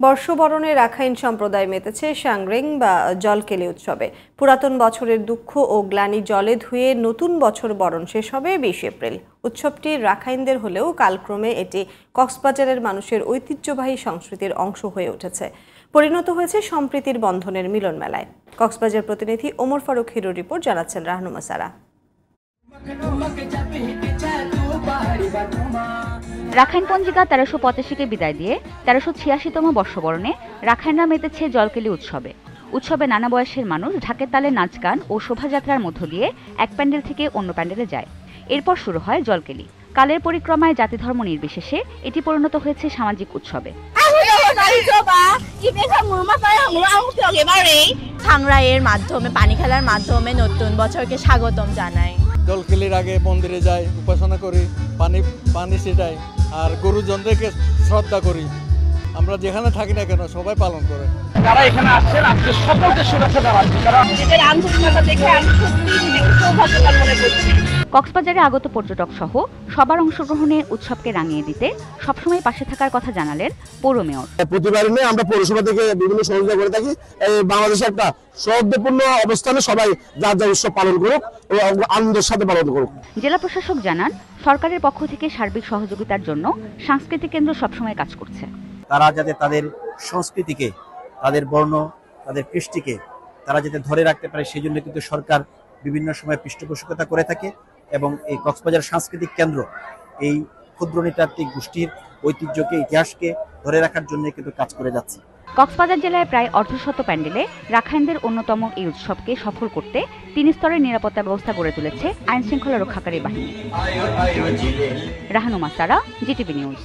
বর্ষবরণে Rakhine সম্প্রদায় মেতেছে সাংরেং বা জলকেলি উৎসবে। পুরাতন বছরের দুঃখ ও গ্লানি জলে ধুয়ে নতুন বছর বরণ শেষ হবে 20 এপ্রিল। উৎসবটি রাখাইনদের হলেও কালক্রমে এটি কক্সবাজারের মানুষের ঐতিহ্যবাহী সংস্কৃতির অংশ হয়ে উঠেছে, পরিণত হয়েছে সম্প্রীতির বন্ধনের মিলন মেলায়। কক্সবাজার প্রতিনিধি ওমর ফারুক হিরোর রিপোর্ট, জানাচ্ছেন রাহনুমা সারা। রাখাইন পঞ্জিকা 1385-কে বিদায় দিয়ে 1386তম বর্ষবরণে রাখাইনরা মেতেছে জলকেলি উৎসবে। উৎসবে নানা বয়সের মানুষ ঢাকের তালে নাচ গান ও শোভাযাত্রার মধ্য দিয়ে এক প্যান্ডেল থেকে অন্য প্যান্ডেলে যায়। এরপর শুরু হয় জলকেলি। কালের পরিক্রমায় জাতি ধর্ম নির্বিশেষে এটি পরিণত হয়েছে সামাজিক উৎসবে। থাংরাইয়ের মাধ্যমে পানি খেলার মাধ্যমে নতুন বছরকে স্বাগতম জানাই। জলকেলির আগে মন্দিরে যাই, উপাসনা করি, পানি ছিটাই আর গুরুজনদেরকে শ্রদ্ধা করি। আমরা যেখানে থাকি না কেন সবাই পালন করে। যারা এখানে আসছেন আজকে সকলকে শুভেচ্ছা জানাচ্ছি। এদের আন্তরিকতা দেখে আমি সত্যিই সৌভাগ্যবান মনে করছি। কক্সবাজারে আগত পর্যটক সহ সবার অংশগ্রহণে উৎসবকে রাঙিয়ে দিতে সবসময় পাশে থাকার কথা জানালেন পৌর মেয়র। প্রতিবারই আমরা পৌরসভা থেকে বিভিন্ন সহযোগিতা করে থাকি। বাংলাদেশের একটা সৌহার্দ্যপূর্ণ অবস্থানে সবাই যার যার উৎসব পালন করুক এবং আনন্দের সাথে পালন করুক। জেলা প্রশাসক জানান, সরকারের পক্ষ থেকে সার্বিক সহযোগিতার জন্য সাংস্কৃতিক কেন্দ্র সবসময় কাজ করছে। তারা যাতে তাদের সংস্কৃতিকে, তাদের বর্ণ, তাদের কৃষ্টিকে তারা যাতে ধরে রাখতে পারে, সেই জন্য কিন্তু সরকার বিভিন্ন সময় পৃষ্ঠপোষকতা করে থাকে এবং এই কক্সবাজার সাংস্কৃতিক কেন্দ্র এই ক্ষুদ্র নৃতাত্ত্বিক গোষ্ঠীর ঐতিহ্যকে, ইতিহাসকে ধরে রাখার জন্য কিন্তু কাজ করে যাচ্ছে। কক্সবাজার জেলায় প্রায় অর্ধশত প্যান্ডেলে রাখাইনদের অন্যতম এই উৎসবকে সফল করতে 3 স্তরের নিরাপত্তা ব্যবস্থা গড়ে তুলেছে আইন শৃঙ্খলা রক্ষাকারী বাহিনী। রাহনুমা সারা, জিটিভি নিউজ।